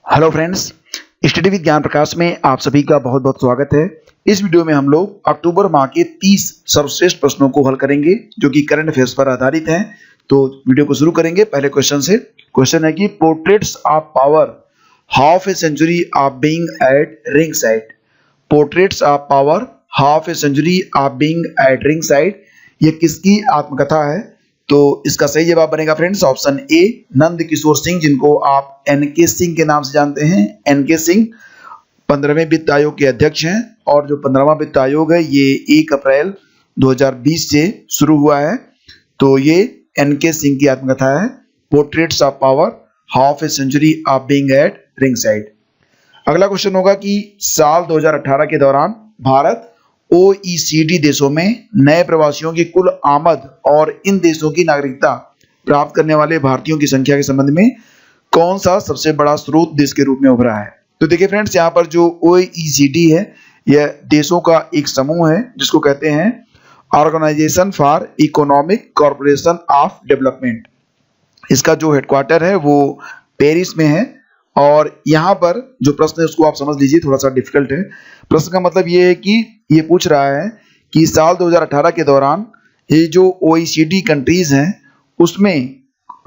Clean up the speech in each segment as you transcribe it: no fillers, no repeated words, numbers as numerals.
Hello friends, study with ज्ञान प्रकाश में आप सभी का बहुत बहुत स्वागत है। इस वीडियो में हम लोग अक्टूबर माह के 30 सर्वश्रेष्ठ प्रश्नों को हल करेंगे जो कि करंट अफेयर्स पर आधारित हैं। तो वीडियो को शुरू करेंगे पहले क्वेश्चन से। क्वेश्चन है कि portraits of power, half a century of being at ringside. Portraits of power, half a century of being at ringside, ये किसकी आत्मकथा है? तो इसका सही जवाब बनेगा friends option A, Nand Kishore Singh, जिनको आप एनके सिंह के नाम से जानते हैं। एनके सिंह 15वें वित्त आयोग के अध्यक्ष हैं और जो 15वां वित्त आयोग है ये 1 अप्रैल 2020 से शुरू हुआ है। तो ये एनके सिंह की आत्मकथा है, portraits of power, half a century of being at ringside. अगला क्वेश्चन होगा कि साल 2018 के दौरान भारत OECD देशों में नए प्रवासियों की कुल आमद और इन देशों की नागरिकता प्राप्त करने वाले भारतीयों की संख्या के संबंध में कौन सा सबसे बड़ा स्रोत देश के रूप में उभरा है? तो देखिए फ्रेंड्स, यहाँ पर जो OECD है यह देशों का एक समूह है जिसको कहते हैं organisation for economic corporation of development. इसका जो हेडक्वार्टर है वो पेरिस में है। और यहाँ पर जो प्रश्न है उसको आप समझ लीजिए, थोड़ा सा डिफिकल्ट है। प्रश्न का मतलब ये है कि ये पूछ रहा है कि साल 2018 के दौरान ये जो OECD कंट्रीज हैं उसमें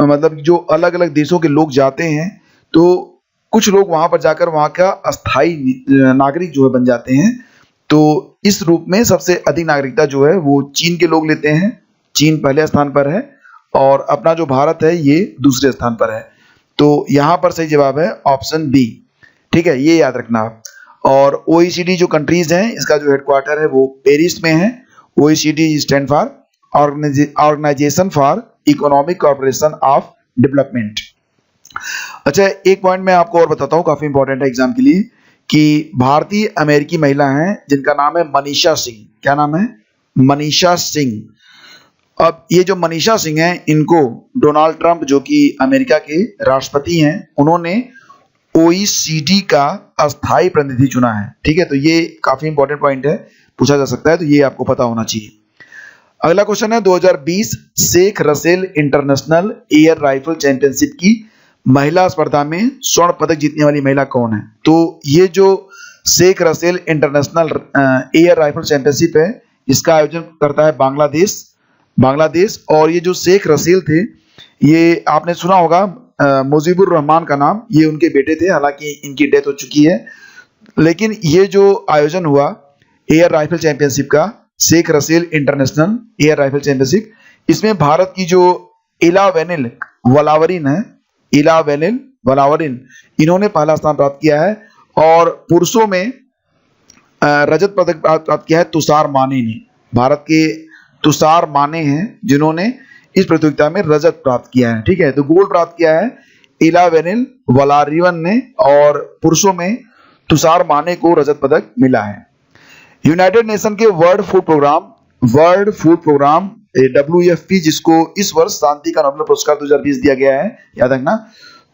मतलब जो अलग अलग देशों के लोग जाते हैं तो कुछ लोग वहां पर जाकर वहां का अस्थाई नागरिक जो है बन जाते हैं। तो इस रूप में सबसे अधिक नागरिकता जो है वो चीन के लोग लेते हैं। चीन पहले स्थान पर है और अपना जो भारत है ये दूसरे स्थान पर है। तो यहाँ पर सही जवाब है ऑप्शन बी। ठीक है, ये याद रखना आप। और OECD जो कंट्रीज हैं इसका जो हेडक्वार्टर है वो पेरिस में है। OECD stand for organisation for economic corporation of development. अच्छा, एक पॉइंट मैं आपको और बताता हूँ, काफी इंपॉर्टेंट है एग्जाम के लिए, कि भारतीय अमेरिकी महिला हैं जिनका नाम है मनीषा सिंह। क्या नाम है? मनीषा सिंह। अब ये जो मनीषा सिंह हैं इनको डोनाल्ड ट्रंप जो कि अमेरिका के राष्ट्रपति हैं उन्होंने OECD का अस्थायी प्रतिनिधि चुना है। ठीक है, तो ये काफी इंपॉर्टेंट पॉइंट है, पूछा जा सकता है, तो ये आपको पता होना चाहिए। अगला क्वेश्चन है 2020 Sheikh Russel international air rifle championship की महिला स्पर्धा में स्वर्ण पदक जीतने वाली महिला कौन है? तो ये जो Sheikh Russel international air rifle championship है इसका आयोजन करता है बांग्लादेश। और ये जो शेख रसेल थे ये आपने सुना होगा मुजीबुर रहमान का नाम, ये उनके बेटे थे, हालांकि इनकी डेथ हो चुकी है। लेकिन ये जो आयोजन हुआ एयर राइफल चैंपियनशिप का, Sheikh Russel international air rifle championship, इसमें भारत की जो इला वेनिल वलावरिन है, इला वेनिल वलावरिन, इन्होंने पहला स्थान प्राप्त किया है। और पुरुषों में रजत पदक प्राप्त किया है तुषार माने ने। भारत के तुषार माने हैं जिन्होंने इस प्रतियोगिता में रजत प्राप्त किया है। ठीक है, तो गोल्ड प्राप्त किया है इला वेनिल वलारिवन ने और पुरुषों में तुषार माने को रजत पदक मिला है। यूनाइटेड नेशन के वर्ल्ड फूड प्रोग्राम WFP, जिसको इस वर्ष शांति का नोबेल पुरस्कार 2020 दिया गया है, याद रखना।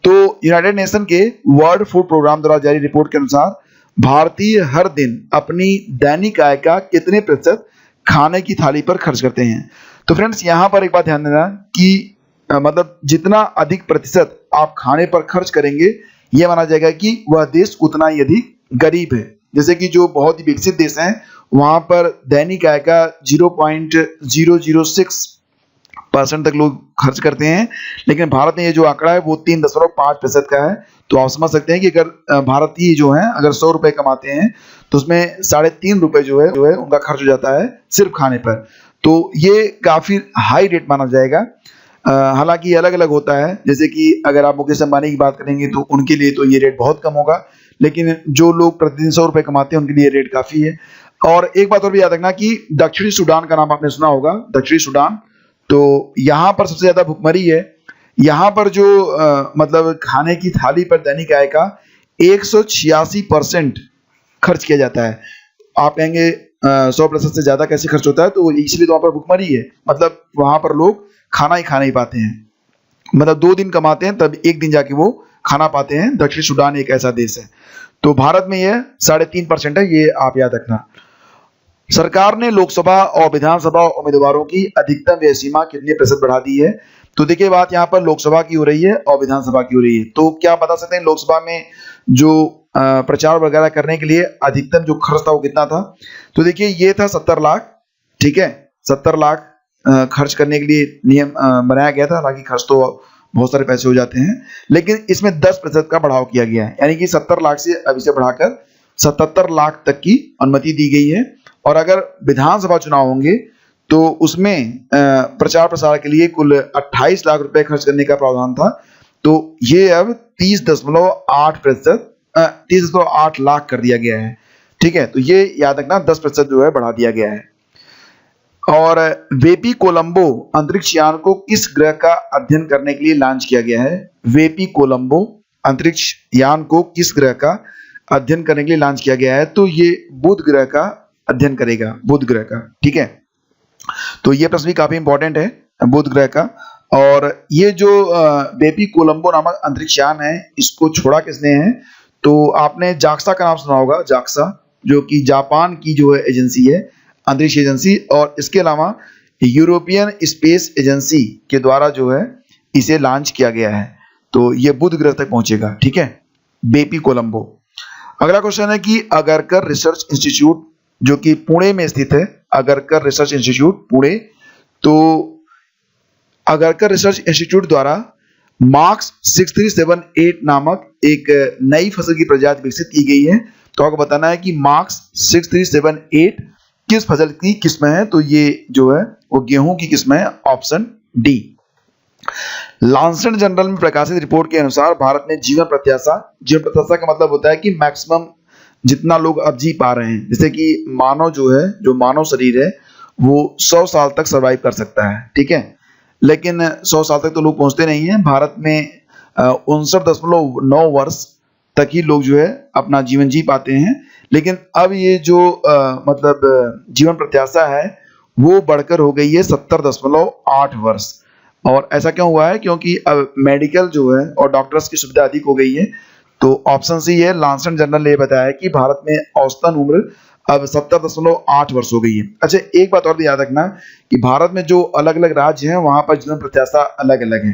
तो यूनाइटेड नेशन के वर्ल्ड फूड प्रोग्राम द्वारा जारी रिपोर्ट के अनुसार भारतीय हर दिन अपनी दैनिक आय का कितने प्रतिशत खाने की थाली पर खर्च करते हैं? तो फ्रेंड्स, यहाँ पर एक बात ध्यान देना कि मतलब जितना अधिक प्रतिशत आप खाने पर खर्च करेंगे यह माना जाएगा कि वह देश उतना ही अधिक गरीब है। जैसे कि जो बहुत ही विकसित देश हैं वहां पर दैनिक आय का 0.006% तक लोग खर्च करते हैं, लेकिन भारत में ये जो आंकड़ा है वो 3.5% का है। तो आप समझ सकते हैं कि अगर भारतीय जो हैं अगर 100 रुपए कमाते हैं तो उसमें 3.5 रुपए जो है उनका खर्च हो जाता है सिर्फ खाने पर। तो ये काफी हाई रेट माना जाएगा। हालांकि अलग अलग होता है, जैसे कि अगर आप मुकेश अंबानी की बात करेंगे तो उनके लिए तो ये रेट बहुत कम होगा, लेकिन जो लोग प्रतिदिन 100 रुपए कमाते हैं उनके लिए रेट काफी है। और एक बात और भी याद रखना कि दक्षिणी सूडान का नाम आपने सुना होगा, दक्षिणी सूडान। तो यहाँ पर सबसे ज्यादा भुखमरी है। यहाँ पर जो मतलब खाने की थाली पर दैनिक आय का 186% खर्च किया जाता है। आप कहेंगे 100% से ज्यादा कैसे खर्च होता है? तो इसलिए तो वहां पर भुखमरी है, मतलब वहां पर लोग खाना ही खा नहीं पाते हैं। मतलब 2 दिन कमाते हैं तब एक दिन जाके वो खाना पाते हैं। दक्षिण सूडान एक ऐसा देश है। तो भारत में यह 3.5% है, ये आप याद रखना। सरकार ने लोकसभा और विधानसभा उम्मीदवारों की अधिकतम व्यय सीमा कितने प्रतिशत बढ़ा दी है? तो देखिए बात यहाँ पर लोकसभा की हो रही है और विधानसभा की हो रही है। तो क्या बता सकते हैं लोकसभा में जो प्रचार वगैरह करने के लिए अधिकतम जो खर्च था वो कितना था? तो देखिए ये था 70 लाख, ठीक है, 70 लाख खर्च करने के लिए नियम बनाया गया था। हालांकि खर्च तो बहुत सारे पैसे हो जाते हैं, लेकिन इसमें 10% का बढ़ाव किया गया है, यानी कि 70 लाख से अब इसे बढ़ाकर 77 लाख तक की अनुमति दी गई है। और अगर विधानसभा चुनाव होंगे तो उसमें प्रचार प्रसार के लिए कुल 28 लाख रुपए खर्च करने का प्रावधान था। तो ये अब 30.8%, 30.8 लाख कर दिया गया है, ठीक है। तो ये याद रखना 10% जो है बढ़ा दिया गया है। और वेपी कोलंबो अंतरिक्ष यान को किस ग्रह का अध्ययन करने के लिए लॉन्च किया गया है? वेपी कोलंबो अंतरिक्ष यान को किस ग्रह का अध्ययन करने के लिए लॉन्च किया गया है? तो ये बुध ग्रह का अध्ययन करेगा, बुध ग्रह का, ठीक है। तो ये प्रश्न भी काफी इंपॉर्टेंट है, बुध ग्रह का। और ये जो वेपी कोलंबो नामक अंतरिक्ष यान है, इसको छोड़ा किसने है? तो आपने जाक्सा का नाम सुना होगा, जाक्सा, जो कि जापान की जो है एजेंसी है, अंतरिक्ष एजेंसी। और इसके अलावा यूरोपियन स्पेस एजेंसी के द्वारा जो है इसे लॉन्च किया गया है। तो ये बुध ग्रह तक पहुंचेगा, ठीक है, वेपी कोलंबो। अगला क्वेश्चन है कि अगरकर रिसर्च इंस्टीट्यूट जो कि पुणे में स्थित है, अगरकर रिसर्च इंस्टीट्यूट पुणे, तो अगरकर रिसर्च इंस्टीट्यूट द्वारा मार्क्स 6378 नामक एक नई फसल की प्रजाति विकसित की गई है। तो आपको बताना है कि मार्क्स 6378 किस फसल की किस्म है? तो ये जो है वो गेहूं की किस्म है, ऑप्शन डी। लांसेट जर्नल में प्रकाशित रिपोर्ट के अनुसार भारत में जीवन प्रत्याशा का मतलब होता है कि मैक्सिमम जितना लोग अब जी पा रहे हैं, जैसे कि मानव जो है, जो मानव शरीर है वो 100 साल तक सरवाइव कर सकता है, ठीक है। लेकिन 100 साल तक तो लोग पहुंचते नहीं हैं। भारत में 59.9 वर्ष तक ही लोग जो है अपना जीवन जी पाते हैं। लेकिन अब ये जो मतलब जीवन प्रत्याशा है वो बढ़कर हो गई है 70.8 वर्ष। और ऐसा क्यों हुआ है? क्योंकि अब मेडिकल जो है और डॉक्टर्स की सुविधा अधिक हो गई है। तो ऑप्शन सी है, लांसेट जर्नल ने बताया है कि भारत में औसतन उम्र अब 70.8 वर्ष हो गई है। अच्छा, एक बात और भी याद रखना कि भारत में जो अलग अलग राज्य हैं वहां पर जीवन प्रत्याशा अलग अलग है।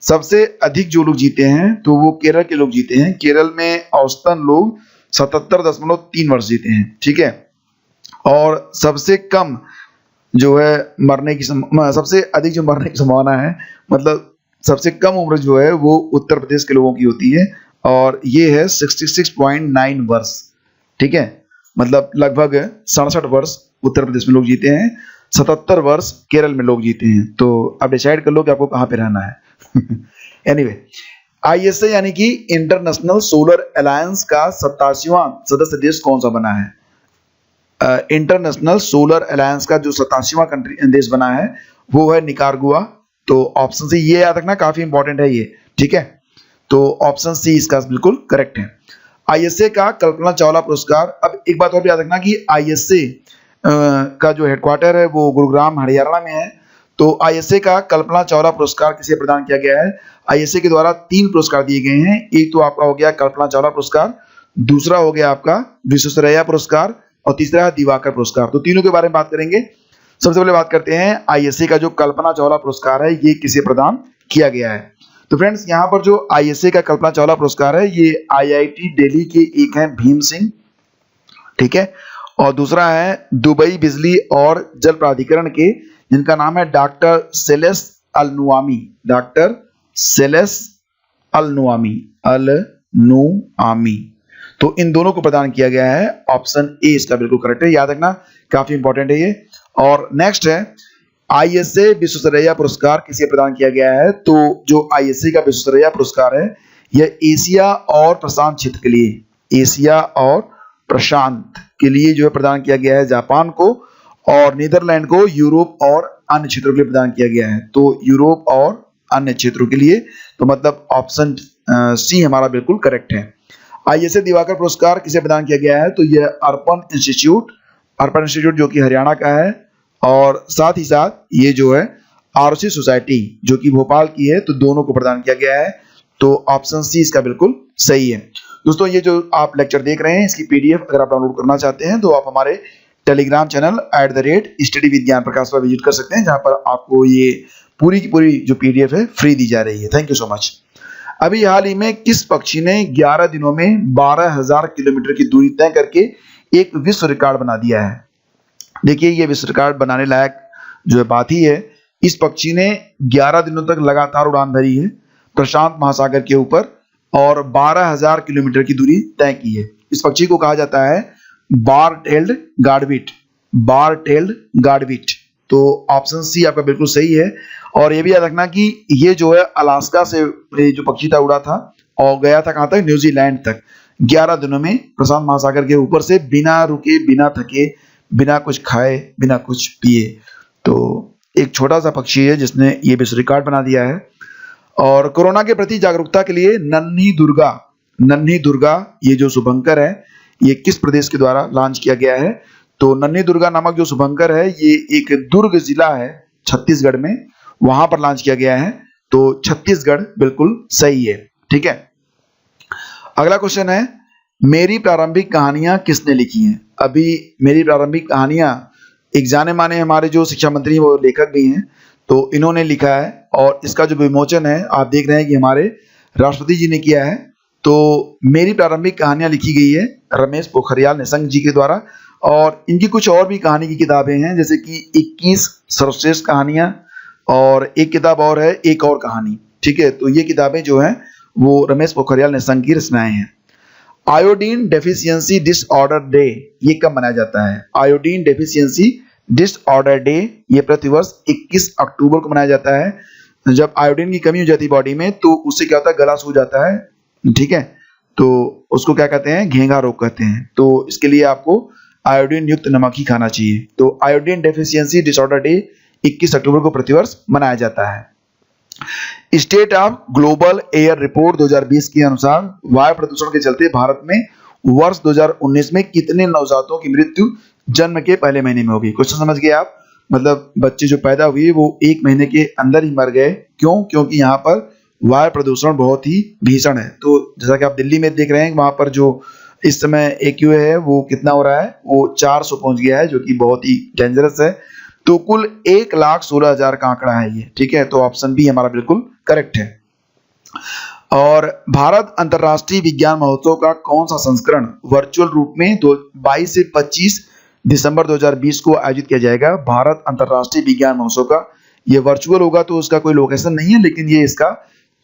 सबसे अधिक जो लोग जीते हैं तो वो केरल के लोग जीते हैं। केरल में औसतन लोग 77.3 वर्ष जीते हैं, ठीक है। और सबसे कम जो है मरने की सबसे अधिक जो मरने की संभावना है, मतलब सबसे कम उम्र जो है वो उत्तर प्रदेश के लोगों की होती है, और ये है 66.9 वर्ष, ठीक है। मतलब लगभग 67 वर्ष उत्तर प्रदेश में लोग जीते हैं, 77 वर्ष केरल में लोग जीते हैं। तो आप डिसाइड कर लो कि आपको कहाँ पे रहना है। एनीवे, आईएसए यानी कि इंटरनेशनल सोलर अलायंस का 87वां सदस्य देश कौन सा बना है? इंटरनेशनल सोलर अलायंस का जो 87वां कंट्री देश बना है वो है निकारागुआ। तो ऑप्शन सी, ये याद रखना, काफी इंपॉर्टेंट है ये, ठीक है। तो ऑप्शन सी इसका बिल्कुल करेक्ट है। आईएसए का कल्पना चावला पुरस्कार, अब एक बात और भी याद रखना कि आईएसए का जो हेडक्वार्टर है वो गुरुग्राम हरियाणा में है। तो आईएसए का कल्पना चावला पुरस्कार किसे प्रदान किया गया है? आईएसए के द्वारा 3 पुरस्कार दिए गए हैं। एक तो आपका हो गया कल्पना चावला पुरस्कार, दूसरा हो गया आपका विश्वेश्वरैया पुरस्कार, और तीसरा है दिवाकर पुरस्कार। तो तीनों के बारे में बात करेंगे। सबसे पहले बात करते हैं आईएसए का जो कल्पना चावला पुरस्कार है ये किसे प्रदान किया गया है। तो फ्रेंड्स, यहाँ पर जो आईएसए का कल्पना चावला पुरस्कार है ये आईआईटी दिल्ली के एक हैं भीम सिंह, ठीक है, और दूसरा है दुबई बिजली और जल प्राधिकरण के, जिनका नाम है डॉक्टर सेलेस अल-नुआमी, डॉक्टर सेलेस अल-नुआमी, अल-नुआमी। तो इन दोनों को प्रदान किया गया है। ऑप्शन ए इसका बिल्कुल करेक्ट है, याद रखना, काफी इंपॉर्टेंट है ये। और नेक्स्ट है आईएसए विश्वेश्वरैया पुरस्कार किसे प्रदान किया गया है? तो जो आईएसए का विश्वेश्वरैया पुरस्कार है यह एशिया और प्रशांत क्षेत्र के लिए, एशिया और प्रशांत के लिए जो है प्रदान किया गया है जापान को, और नीदरलैंड को यूरोप और अन्य क्षेत्रों के लिए प्रदान किया गया है। तो यूरोप और अन्य क्षेत्रों के लिए, तो मतलब ऑप्शन सी हमारा बिल्कुल करेक्ट है। आईएसए दिवाकर पुरस्कार किसे प्रदान किया गया है? तो यह अर्पण इंस्टीट्यूट जो कि हरियाणा का है, और साथ ही साथ ये जो है आरसी सोसाइटी जो कि भोपाल की है, तो दोनों को प्रदान किया गया है। तो ऑप्शन सी इसका बिल्कुल सही है। दोस्तों, ये जो आप लेक्चर देख रहे हैं इसकी पीडीएफ अगर आप डाउनलोड करना चाहते हैं तो आप हमारे टेलीग्राम चैनल @study with ज्ञान प्रकाश पर विजिट कर सकते हैं, जहां पर आपको ये पूरी की पूरी जो PDF है फ्री दी जा रही है। Thank you so much. अभी हाल ही में किस पक्षी ने 11 दिनों में 12,000 किलोमीटर की दूरी तय करके एक विश्व रिकॉर्ड बना दिया है? देखिए, ये विश्व रिकॉर्ड बनाने लायक जो है बात ही है। इस पक्षी ने 11 दिनों तक लगातार उड़ान भरी है प्रशांत महासागर के ऊपर और 12,000 किलोमीटर की दूरी तय की है। इस पक्षी को कहा जाता है बार टेल्ड गार्डविट। बार टेल्ड गार्डविट। तो ऑप्शन सी आपका बिल्कुल सही है। और ये भी याद रखना कि ये जो है अलास्का से जो पक्षी था उड़ा था और गया था कहाँ तक, न्यूजीलैंड तक, 11 दिनों में प्रशांत महासागर के ऊपर से, बिना रुके, बिना थके, बिना कुछ खाए, बिना कुछ पिए। तो एक छोटा सा पक्षी है जिसने ये विश्व रिकॉर्ड बना दिया है। और कोरोना के प्रति जागरूकता के लिए नन्ही दुर्गा ये जो शुभंकर है, ये किस प्रदेश के द्वारा लॉन्च किया गया है? तो नन्ही दुर्गा नामक जो शुभंकर है ये एक दुर्ग जिला है छत्तीसगढ़ में, वहां पर लॉन्च किया गया है। तो छत्तीसगढ़ बिल्कुल सही है। ठीक है, अगला क्वेश्चन है, मेरी प्रारंभिक कहानियां किसने लिखी हैं? अभी मेरी प्रारंभिक कहानियां एक जाने माने हमारे जो शिक्षा मंत्री हैं वो लेखक भी हैं, तो इन्होंने लिखा है और इसका जो विमोचन है आप देख रहे हैं कि हमारे राष्ट्रपति जी ने किया है। तो मेरी प्रारंभिक कहानियां लिखी गई है रमेश पोखरियाल निशंक जी के द्वारा। और इनकी कुछ और भी कहानी की किताबें हैं, जैसे कि 21 सर्वश्रेष्ठ कहानियां, और एक किताब और है एक और कहानी। ठीक है, तो ये किताबें जो हैं वो रमेश पोखरियाल निशंक की रचनाएं हैं। आयोडीन डेफिशिएंसी डिसऑर्डर डे ये कब मनाया जाता है? आयोडीन डेफिशिएंसी डिसऑर्डर डे ये प्रतिवर्ष 21 अक्टूबर को मनाया जाता है। जब आयोडीन की कमी हो जाती है बॉडी में तो उससे क्या होता है, गला सूख जाता है। ठीक है, तो उसको क्या कहते हैं, घेंघा रोग कहते हैं। तो इसके लिए आपको आयोडीन युक्त नमक ही खाना चाहिए। तो आयोडीन डेफिशिएंसी डिसऑर्डर डे 21 अक्टूबर को प्रतिवर्ष मनाया जाता है। State of global air report 2020 के अनुसार वायु प्रदूषण के चलते भारत में वर्ष 2019 में कितने नवजातों की मृत्यु जन्म के पहले महीने में होगी? क्वेश्चन समझ गए आप? मतलब बच्चे जो पैदा हुए वो 1 महीने के अंदर ही मर गए। क्यों? क्योंकि यहाँ पर वायु प्रदूषण बहुत ही भीषण है। तो जैसा कि आप दिल्ली में देख रहे हैं, वहां पर जो इस समय AQI है वो कितना हो रहा है, वो 400 पहुंच गया है, जो कि बहुत ही डेंजरस है। तो कुल 1,16,000 का आंकड़ा है ये। ठीक है, तो ऑप्शन बी हमारा बिल्कुल करेक्ट है। और भारत अंतर्राष्ट्रीय विज्ञान महोत्सव का कौन सा संस्करण वर्चुअल रूप में 22 से 25 दिसंबर 2020 को आयोजित किया जाएगा? भारत अंतर्राष्ट्रीय विज्ञान महोत्सव का ये वर्चुअल होगा, तो उसका कोई लोकेशन नहीं है, लेकिन ये इसका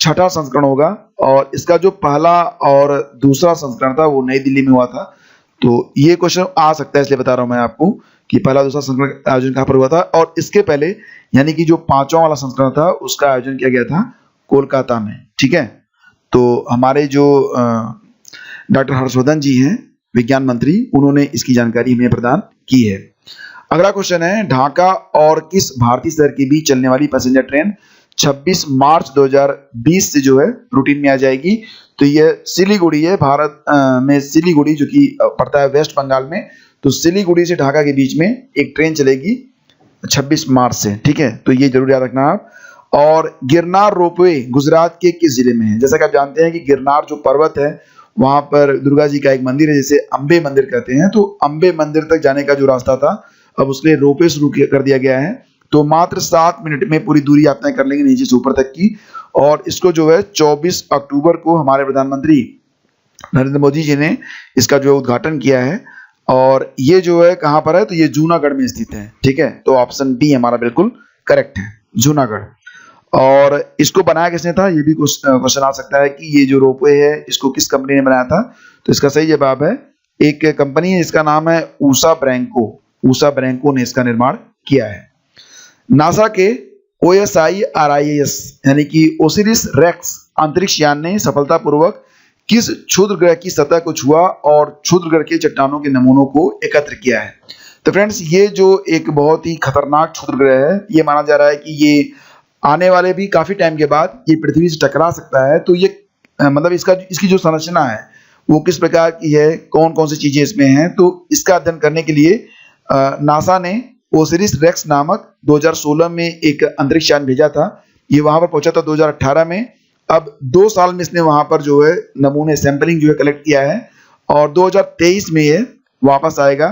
6ठा संस्करण होगा। और इसका जो पहला और दूसरा संस्करण था वो नई दिल्ली में हुआ था। तो ये क्वेश्चन आ सकता है, इसलिए बता रहा हूं मैं आपको कि पहला दूसरा संस्करण आयोजन कहां पर हुआ था। और इसके पहले यानी कि जो 5वां वाला संस्करण था उसका आयोजन किया गया था कोलकाता में। ठीक है, तो हमारे जो डॉक्टर हर्षवर्धन जी हैं विज्ञान मंत्री, उन्होंने इसकी जानकारी हमें प्रदान की है। अगला क्वेश्चन है, ढाका और किस भारतीय शहर के बीच चलने वाली पैसेंजर ट्रेन 26 मार्च 2020 से जो है रूटीन में आ जाएगी? तो ये सिलीगुड़ी है, भारत में सिलीगुड़ी जो कि पड़ता है वेस्ट बंगाल में। तो सिलीगुड़ी से ढाका के बीच में एक ट्रेन चलेगी 26 मार्च से। ठीक है, तो ये जरूर याद रखना आप। और गिरनार रोपवे गुजरात के किस जिले में है? जैसा कि आप जानते हैं कि गिरनार जो पर्वत है वहां पर दुर्गा जी का एक मंदिर है, जिसे अंबे मंदिर कहते हैं। तो अंबे मंदिर तक जाने का जो रास्ता था अब उसके लिए रोपवे शुरू कर दिया गया है। तो मात्र 7 मिनट में पूरी दूरी आप तय कर लेंगे नीचे से ऊपर तक की। और इसको जो है 24 अक्टूबर को हमारे प्रधानमंत्री नरेंद्र मोदी जी ने इसका जो है उद्घाटन किया है। और ये जो है कहां पर है, तो ये जूनागढ़ में स्थित है। ठीक है, तो ऑप्शन बी हमारा बिल्कुल करेक्ट है, जूनागढ़। और इसको बनाया किसने था, ये भी क्वेश्चन आ सकता है कि ये जो रोपवे है इसको किस कंपनी ने बनाया था? तो इसका सही जवाब है एक कंपनी है, इसका नाम है ऊषा ब्रैंको। ऊषा ब्रैंको ने इसका निर्माण किया है। नासा के OSIRIS यानी कि ओसिरिस रेक्स अंतरिक्ष यान ने सफलतापूर्वक किस क्षुद्र ग्रह की सतह को छुआ और क्षुद्र ग्रह के चट्टानों के नमूनों को एकत्र किया है? तो फ्रेंड्स, ये जो एक बहुत ही खतरनाक क्षुद्र ग्रह है, ये माना जा रहा है कि ये आने वाले भी काफी टाइम के बाद ये पृथ्वी से टकरा सकता है। तो ये मतलब इसकी जो संरचना है वो किस प्रकार की है, कौन कौन सी चीजें इसमें हैं, तो इसका अध्ययन करने के लिए नासा ने ओसिरिस रेक्स नामक 2016 में एक अंतरिक्ष यान भेजा था। ये वहां पर पहुंचा था 2018 में। अब 2 साल में इसने वहां पर जो है नमूने सैंपलिंग जो है कलेक्ट किया है और 2023 में ये वापस आएगा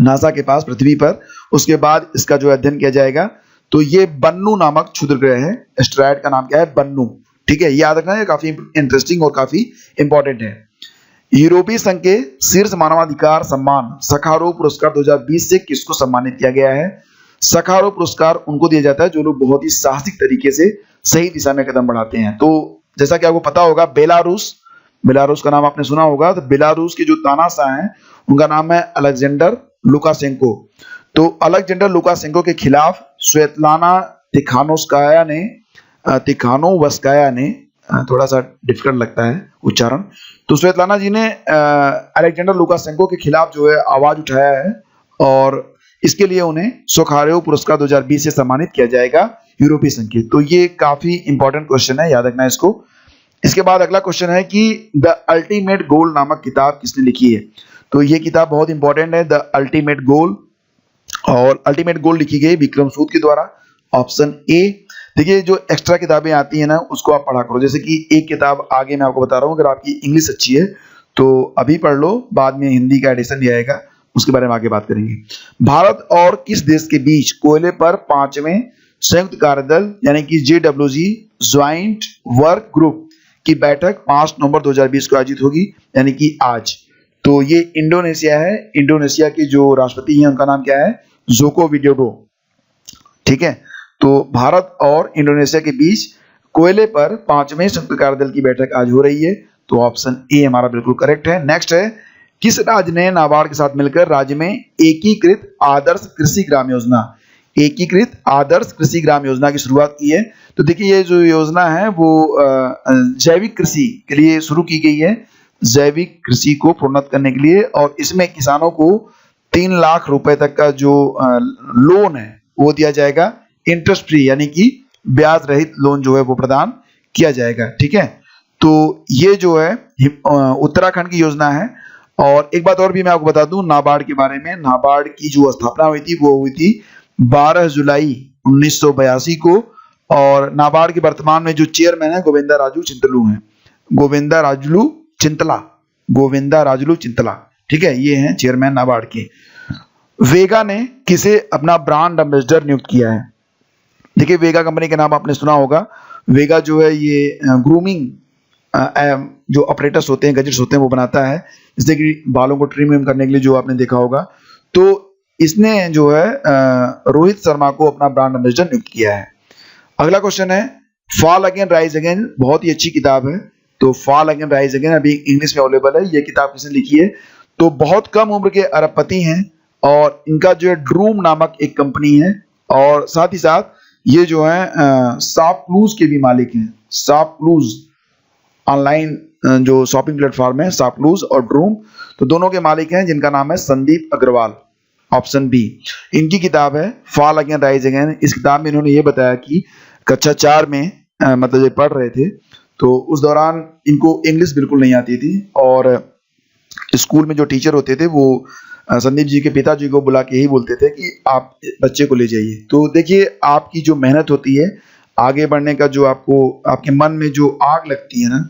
नासा के पास पृथ्वी पर। उसके बाद इसका जो अध्ययन किया जाएगा। तो ये बन्नू नामक क्षुद्र ग्रह है। एस्टेरॉयड का नाम क्या है? बन्नू। ठीक है, याद रखना, ये काफी इंटरेस्टिंग और काफी इंपॉर्टेंट है। यूरोपीय संघ के शीर्ष मानवाधिकार सम्मान सखारोव पुरस्कार 2020 से किसको सम्मानित किया गया है? सखारोव पुरस्कार उनको दिया जाता है जो लोग बहुत ही साहसिक तरीके से सही दिशा में कदम बढ़ाते हैं। तो जैसा कि आपको पता होगा, बेलारूस का नाम आपने सुना होगा। तो बेलारूस के जो तानाशाह हैं उनका नाम है अलेक्जेंडर लुकाशेंको। तो अलेक्जेंडर लुकाशेंको के खिलाफ स्वेतलाना तिखानोवस्काया ने थोड़ा सा डिफिकल्ट लगता है उच्चारण, तो स्वेतलाना जी ने अलेक्जेंडर लुकाशेंको के खिलाफ जो है आवाज उठाया है और इसके लिए उन्हें सखारोव पुरस्कार 2020 से सम्मानित किया जाएगा यूरोपीय संघ के। तो ये काफी इंपॉर्टेंट क्वेश्चन है, याद रखना इसको। इसके बाद अगला क्वेश्चन है कि द अल्टीमेट गोल नामक किताब किसने लिखी है? तो ये किताब बहुत इंपॉर्टेंट है, द अल्टीमेट गोल। और अल्टीमेट गोल लिखी गई विक्रम सूद के द्वारा, ऑप्शन ए। देखिए, जो एक्स्ट्रा किताबें आती है ना उसको आप पढ़ा करो। जैसे कि एक किताब आगे मैं आपको बता रहा हूँ, अगर आपकी इंग्लिश अच्छी है तो अभी पढ़ लो, बाद में हिंदी का एडिशन भी आएगा, उसके बारे में आगे बात करेंगे। भारत और किस देश के बीच कोयले पर 5वें संयुक्त कार्यदल यानी कि JWG ज्वाइंट वर्क ग्रुप की बैठक 5 नवंबर 2020 को आयोजित होगी, यानी कि आज। तो ये इंडोनेशिया है। इंडोनेशिया के जो राष्ट्रपति हैं उनका नाम क्या है? Joko Widodo. ठीक है, तो भारत और इंडोनेशिया के बीच कोयले पर 5वें संयुक्त कार्यदल की बैठक आज हो रही है। तो ऑप्शन ए हमारा बिल्कुल करेक्ट है। नेक्स्ट है, किस राज्य ने नाबार्ड के साथ मिलकर राज्य में एकीकृत आदर्श कृषि ग्राम योजना की शुरुआत की है? तो देखिए, ये जो योजना है वो जैविक कृषि के लिए शुरू की गई है, जैविक कृषि को प्रोन्नत करने के लिए। और इसमें किसानों को 3 लाख रुपए तक का जो लोन है वो दिया जाएगा, इंटरेस्ट फ्री यानी कि ब्याज रहित लोन जो है वो प्रदान किया जाएगा। ठीक है, तो ये जो है उत्तराखंड की योजना है। और एक बात और भी मैं आपको बता दूं नाबार्ड के बारे में। नाबार्ड की जो स्थापना हुई थी वो हुई थी 12 जुलाई 1982 को। और नाबार्ड के वर्तमान में जो चेयरमैन है गोविंदा राजू चिंतला। ठीक है, ये हैं चेयरमैन नाबार्ड के। वेगा ने किसे अपना ब्रांड एम्बेसडर नियुक्त किया है? देखिए, वेगा कंपनी का नाम आपने सुना होगा। वेगा जो है ये ग्रूमिंग जो ऑपरेटर्स होते हैं, गैजेट्स होते हैं, वो बनाता है, जैसे कि बालों को ट्रिम करने के लिए, जो आपने देखा होगा। तो इसने जो है रोहित शर्मा को अपना ब्रांड एम्बेसडर नियुक्त किया है। अगला क्वेश्चन है, फॉल अगेन राइज अगेन बहुत ही अच्छी किताब है। तो फॉल अगेन राइज अगेन अभी इंग्लिश में अवेलेबल है। ये किताब किसने लिखी है? तो बहुत कम उम्र के अरबपति हैं और इनका जो है ड्रूम नामक एक कंपनी है, और साथ ही साथ ये जो है शॉपक्लूज के भी मालिक हैं। शॉपक्लूज ऑनलाइन जो शॉपिंग प्लेटफॉर्म है, शॉपक्लूज और ड्रूम, तो दोनों के मालिक हैं, जिनका नाम है संदीप अग्रवाल, ऑप्शन बी। इनकी किताब है फॉल अगेन राइज अगेन। इस किताब में इन्होंने ये बताया कि कक्षा 4 में मतलब ये पढ़ रहे थे, तो उस दौरान इनको इंग्लिश बिल्कुल नहीं आती थी, और स्कूल में जो टीचर होते थे वो संदीप जी के पिताजी को बुला के ही बोलते थे कि आप बच्चे को ले जाइए। तो देखिए, आपकी जो मेहनत होती है आगे बढ़ने का, जो आपके मन में जो आग लगती है ना,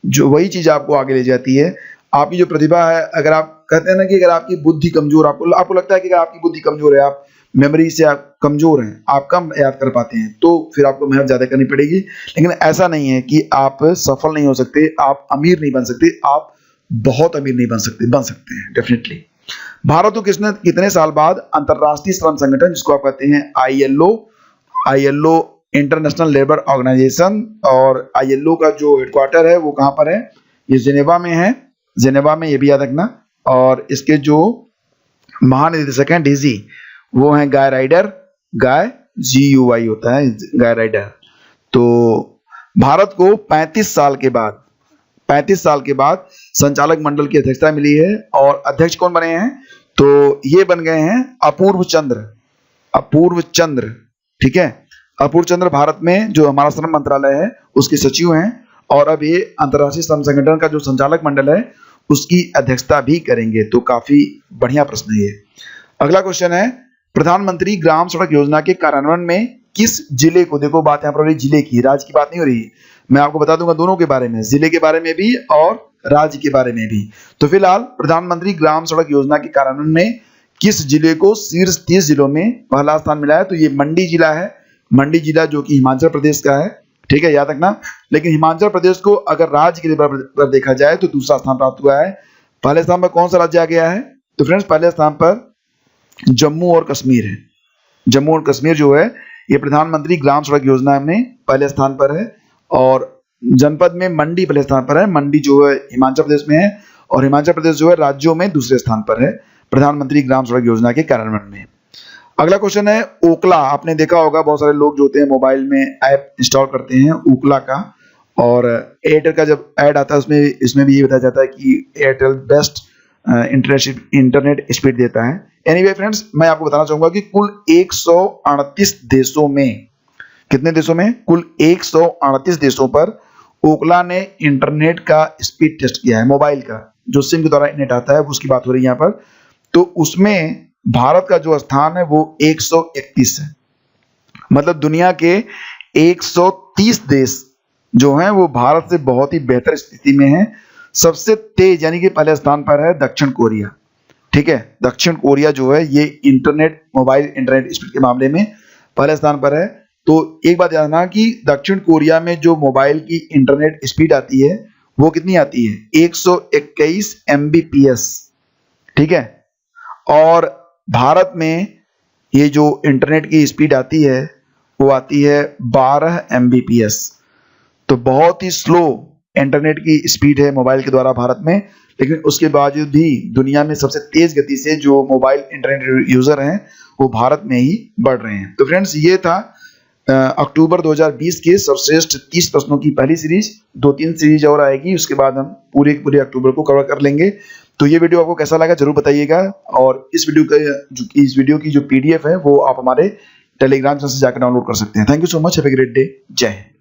जो वही चीज आपको आगे ले जाती है। आपकी जो प्रतिभा है, अगर आप कहते हैं ना कि अगर आपकी बुद्धि कमजोर, आपको लगता है कि अगर आपकी बुद्धि कमजोर है, आप मेमोरी से आप कमजोर हैं, आप कम याद कर पाते हैं, तो फिर आपको मेहनत ज्यादा करनी पड़ेगी। लेकिन ऐसा नहीं है कि आप सफल नहीं हो सकते, आप अमीर नहीं बन सकते, आप बहुत अमीर नहीं बन सकते हैं डेफिनेटली। भारत को कितने साल बाद अंतरराष्ट्रीय श्रम संगठन, जिसको आप कहते हैं ILO इंटरनेशनल लेबर ऑर्गेनाइजेशन, और ILO का जो हेडक्वार्टर है वो कहाँ पर है? ये जेनेवा में है। जेनेवा में, ये भी याद रखना। और इसके जो महानिदेशक हैं DG, वो हैं गाय राइडर, GUY होता है, गाय राइडर। तो भारत को 35 साल के बाद संचालक मंडल की अध्यक्षता मिली है, और अध्यक्ष कौन बने हैं? तो ये बन गए हैं अपूर्व चंद्र। ठीक है, अपूर्व चंद्र भारत में जो हमारा श्रम मंत्रालय है उसके सचिव हैं, और अब ये अंतर्राष्ट्रीय श्रम संगठन का जो संचालक मंडल है उसकी अध्यक्षता भी करेंगे। तो काफी बढ़िया प्रश्न है ये। अगला क्वेश्चन है, प्रधानमंत्री ग्राम सड़क योजना के कार्यान्वयन में किस जिले को, देखो बात यहाँ पर हो रही जिले की, राज्य की बात नहीं हो रही, मैं आपको बता दूंगा दोनों के बारे में, जिले के बारे में भी और राज्य के बारे में भी। तो फिलहाल प्रधानमंत्री ग्राम सड़क योजना के कार्यान्वयन में किस जिले को शीर्ष 30 जिलों में पहला स्थान मिला है? तो ये मंडी जिला है। मंडी जिला जो कि हिमाचल प्रदेश का है, ठीक है, याद रखना। लेकिन हिमाचल प्रदेश को अगर राज्य के लेवल पर देखा जाए तो दूसरा स्थान प्राप्त हुआ है। पहले स्थान पर कौन सा राज्य आ गया है? तो फ्रेंड्स पहले स्थान पर जम्मू और कश्मीर है। जम्मू और कश्मीर जो है ये प्रधानमंत्री ग्राम सड़क योजना में पहले स्थान पर है। और जनपद में मंडी पहले स्थान पर है। मंडी जो है हिमाचल प्रदेश में है और हिमाचल प्रदेश जो है राज्यों में दूसरे स्थान पर है प्रधानमंत्री ग्राम सड़क योजना के कार्यान्वयन में। अगला क्वेश्चन है ओकला। आपने देखा होगा बहुत सारे लोग जो होते हैं मोबाइल में ऐप इंस्टॉल करते हैं ओकला का, और एयरटेल का जब ऐड आता है उसमें इसमें भी ये बताया जाता है कि एयरटेल बेस्ट इंटरनेट स्पीड देता है। एनीवे फ्रेंड्स, मैं आपको बताना चाहूंगा कि कुल 138 देशों में, कितने देशों में? कुल 138 देशों पर ओकला ने इंटरनेट का स्पीड टेस्ट किया है। मोबाइल का जो सिम के द्वारा नेट आता है उसकी बात हो रही है यहाँ पर। तो उसमें भारत का जो स्थान है वो 131 है। मतलब दुनिया के 130 देश जो हैं वो भारत से बहुत ही बेहतर स्थिति में हैं। सबसे तेज यानी कि पहले स्थान पर है दक्षिण कोरिया, ठीक है। दक्षिण कोरिया जो है ये मोबाइल इंटरनेट स्पीड के मामले में पहले स्थान पर है। तो एक बात याद रखना कि दक्षिण कोरिया में जो मोबाइल की इंटरनेट स्पीड आती है वो कितनी आती है? 121 Mbps, ठीक है। और भारत में ये जो इंटरनेट की स्पीड आती है वो आती है 12 Mbps। तो बहुत ही स्लो इंटरनेट की स्पीड है मोबाइल के द्वारा भारत में, लेकिन उसके बावजूद भी दुनिया में सबसे तेज गति से जो मोबाइल इंटरनेट यूजर हैं वो भारत में ही बढ़ रहे हैं। तो फ्रेंड्स ये था अक्टूबर 2020 के सर्वश्रेष्ठ 30 प्रश्नों की पहली सीरीज। 2-3 सीरीज और आएगी, उसके बाद हम पूरे अक्टूबर को कवर कर लेंगे। तो ये वीडियो आपको कैसा लगा जरूर बताइएगा। और इस वीडियो की जो PDF है वो आप हमारे टेलीग्राम चैनल से जाकर डाउनलोड कर सकते हैं। Thank you so much, have a great day. जय हिंद।